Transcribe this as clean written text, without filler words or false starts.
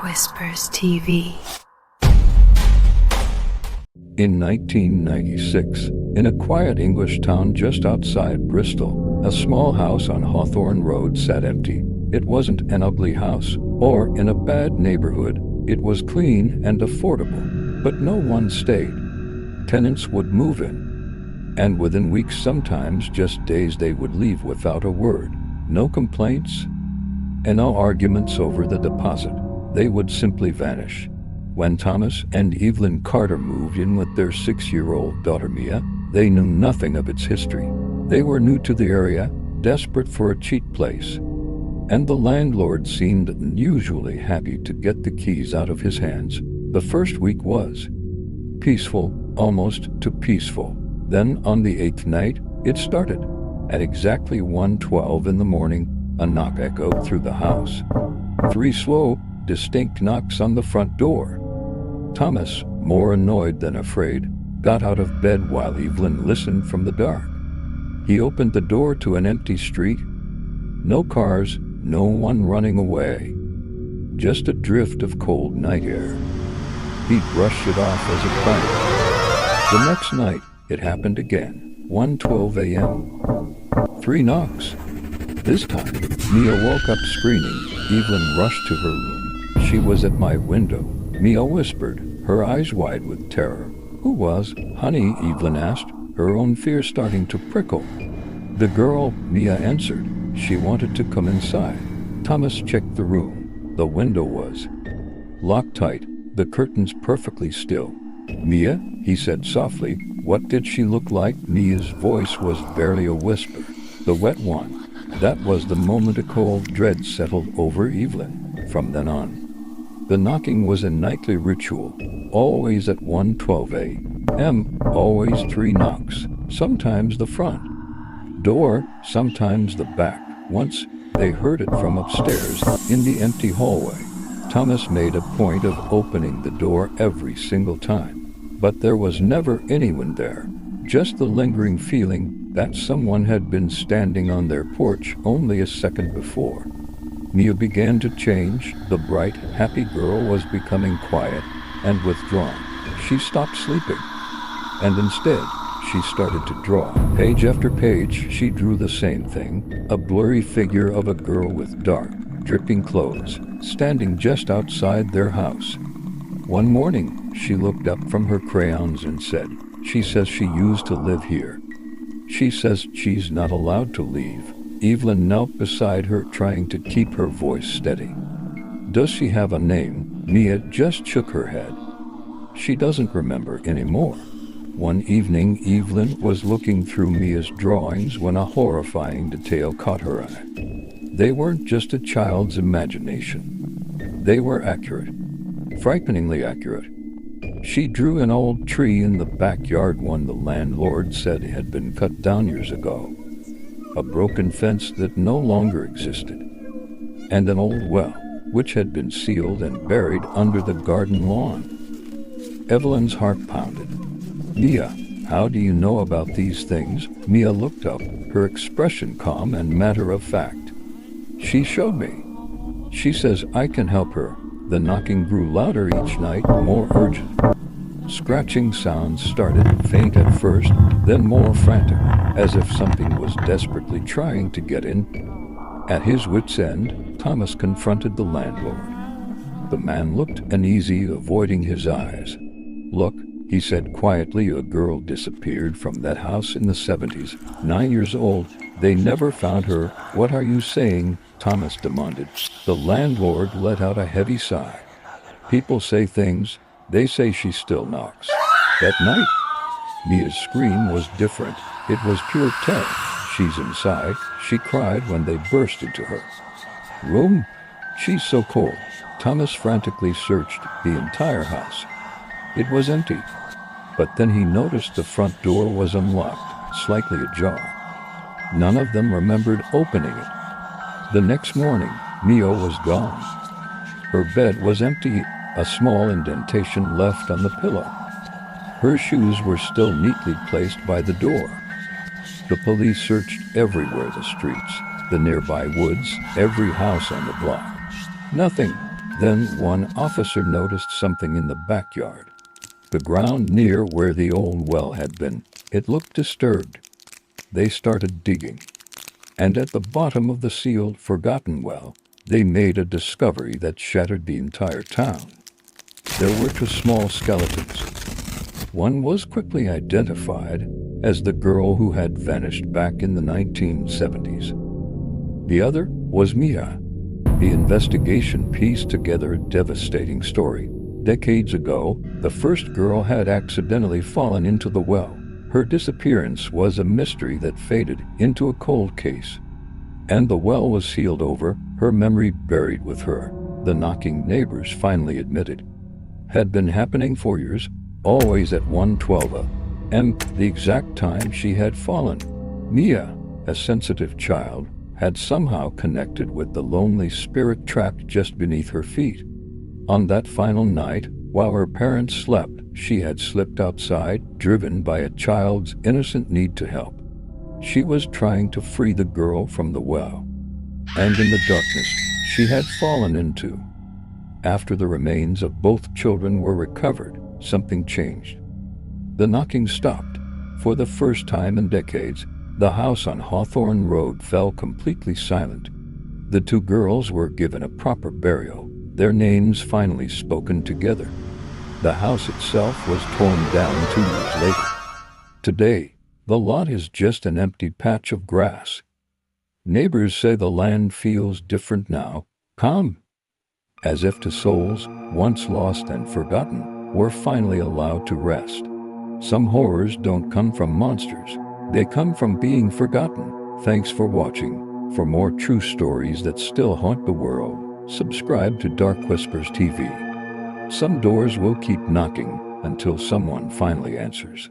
DarkWhispers TV. In 1996, in a quiet English town just outside Bristol, a small house on Hawthorne Road sat empty. It wasn't an ugly house, or in a bad neighborhood. It was clean and affordable, but no one stayed. Tenants would move in, and within weeks, sometimes just days, they would leave without a word. No complaints, and no arguments over the deposit. They would simply vanish. When Thomas and Evelyn Carter moved in with their 6-year-old daughter Mia, they knew nothing of its history. They were new to the area, desperate for a cheap place, and the landlord seemed unusually happy to get the keys out of his hands. The first week was peaceful, almost too peaceful. Then on the 8th night, it started. At exactly 1:12 in the morning, a knock echoed through the house. 3 slow, distinct knocks on the front door. Thomas, more annoyed than afraid, got out of bed while Evelyn listened from the dark. He opened the door to an empty street. No cars, no one running away. Just a drift of cold night air. He brushed it off as a prank. The next night, it happened again. 1:12 a.m. 3 knocks. This time, Mia woke up screaming. Evelyn rushed to her room. She was at my window. Mia whispered, her eyes wide with terror. "Who was, honey?" Evelyn asked, her own fear starting to prickle. "The girl," Mia answered. "She wanted to come inside." Thomas checked the room. The window was locked tight, the curtains perfectly still. "Mia," he said softly, "what did she look like?" Mia's voice was barely a whisper. "The wet one." That was the moment a cold dread settled over Evelyn. From then on, the knocking was a nightly ritual, always at 1:12 a.m., always 3 knocks, sometimes the front door, sometimes the back. Once, they heard it from upstairs, in the empty hallway. Thomas made a point of opening the door every single time, but there was never anyone there, just the lingering feeling that someone had been standing on their porch only a second before. Mia began to change. The bright, happy girl was becoming quiet and withdrawn. She stopped sleeping, and instead, she started to draw. Page after page, she drew the same thing, a blurry figure of a girl with dark, dripping clothes, standing just outside their house. One morning, she looked up from her crayons and said, "She says she used to live here. She says she's not allowed to leave." Evelyn knelt beside her, trying to keep her voice steady. "Does she have a name?" Mia just shook her head. "She doesn't remember anymore." One evening, Evelyn was looking through Mia's drawings when a horrifying detail caught her eye. They weren't just a child's imagination. They were accurate, frighteningly accurate. She drew an old tree in the backyard, one the landlord said had been cut down years ago, a broken fence that no longer existed, and an old well, which had been sealed and buried under the garden lawn. Evelyn's heart pounded. "Mia, how do you know about these things?" Mia looked up, her expression calm and matter-of-fact. "She showed me. She says I can help her." The knocking grew louder each night, more urgent. Scratching sounds started, faint at first, then more frantic, as if something was desperately trying to get in. At his wit's end, Thomas confronted the landlord. The man looked uneasy, avoiding his eyes. "Look," he said quietly, "a girl disappeared from that house in the 70s, 9 years old. They never found her." "What are you saying?" Thomas demanded. The landlord let out a heavy sigh. "People say things. They say she still knocks." That night, Mia's scream was different. It was pure terror. "She's inside," she cried when they burst into her room. "She's so cold." Thomas frantically searched the entire house. It was empty. But then he noticed the front door was unlocked, slightly ajar. None of them remembered opening it. The next morning, Mia was gone. Her bed was empty, a small indentation left on the pillow. Her shoes were still neatly placed by the door. The police searched everywhere, the streets, the nearby woods, every house on the block. Nothing. Then one officer noticed something in the backyard. The ground near where the old well had been. It looked disturbed. They started digging. And at the bottom of the sealed, forgotten well, they made a discovery that shattered the entire town. There were two small skeletons. One was quickly identified as the girl who had vanished back in the 1970s. The other was Mia. The investigation pieced together a devastating story. Decades ago, the first girl had accidentally fallen into the well. Her disappearance was a mystery that faded into a cold case. And the well was sealed over, her memory buried with her. The knocking, neighbors finally admitted, had been happening for years, always at 1:12 a.m., the exact time she had fallen. Mia, a sensitive child, had somehow connected with the lonely spirit trapped just beneath her feet. On that final night, while her parents slept, she had slipped outside, driven by a child's innocent need to help. She was trying to free the girl from the well. And in the darkness, she had fallen into. After the remains of both children were recovered, something changed. The knocking stopped. For the first time in decades, the house on Hawthorne Road fell completely silent. The two girls were given a proper burial, their names finally spoken together. The house itself was torn down 2 years later. Today, the lot is just an empty patch of grass. Neighbors say the land feels different now, calm, as if the souls, once lost and forgotten, were finally allowed to rest. Some horrors don't come from monsters. They come from being forgotten. Thanks for watching. For more true stories that still haunt the world, subscribe to Dark Whispers TV. Some doors will keep knocking until someone finally answers.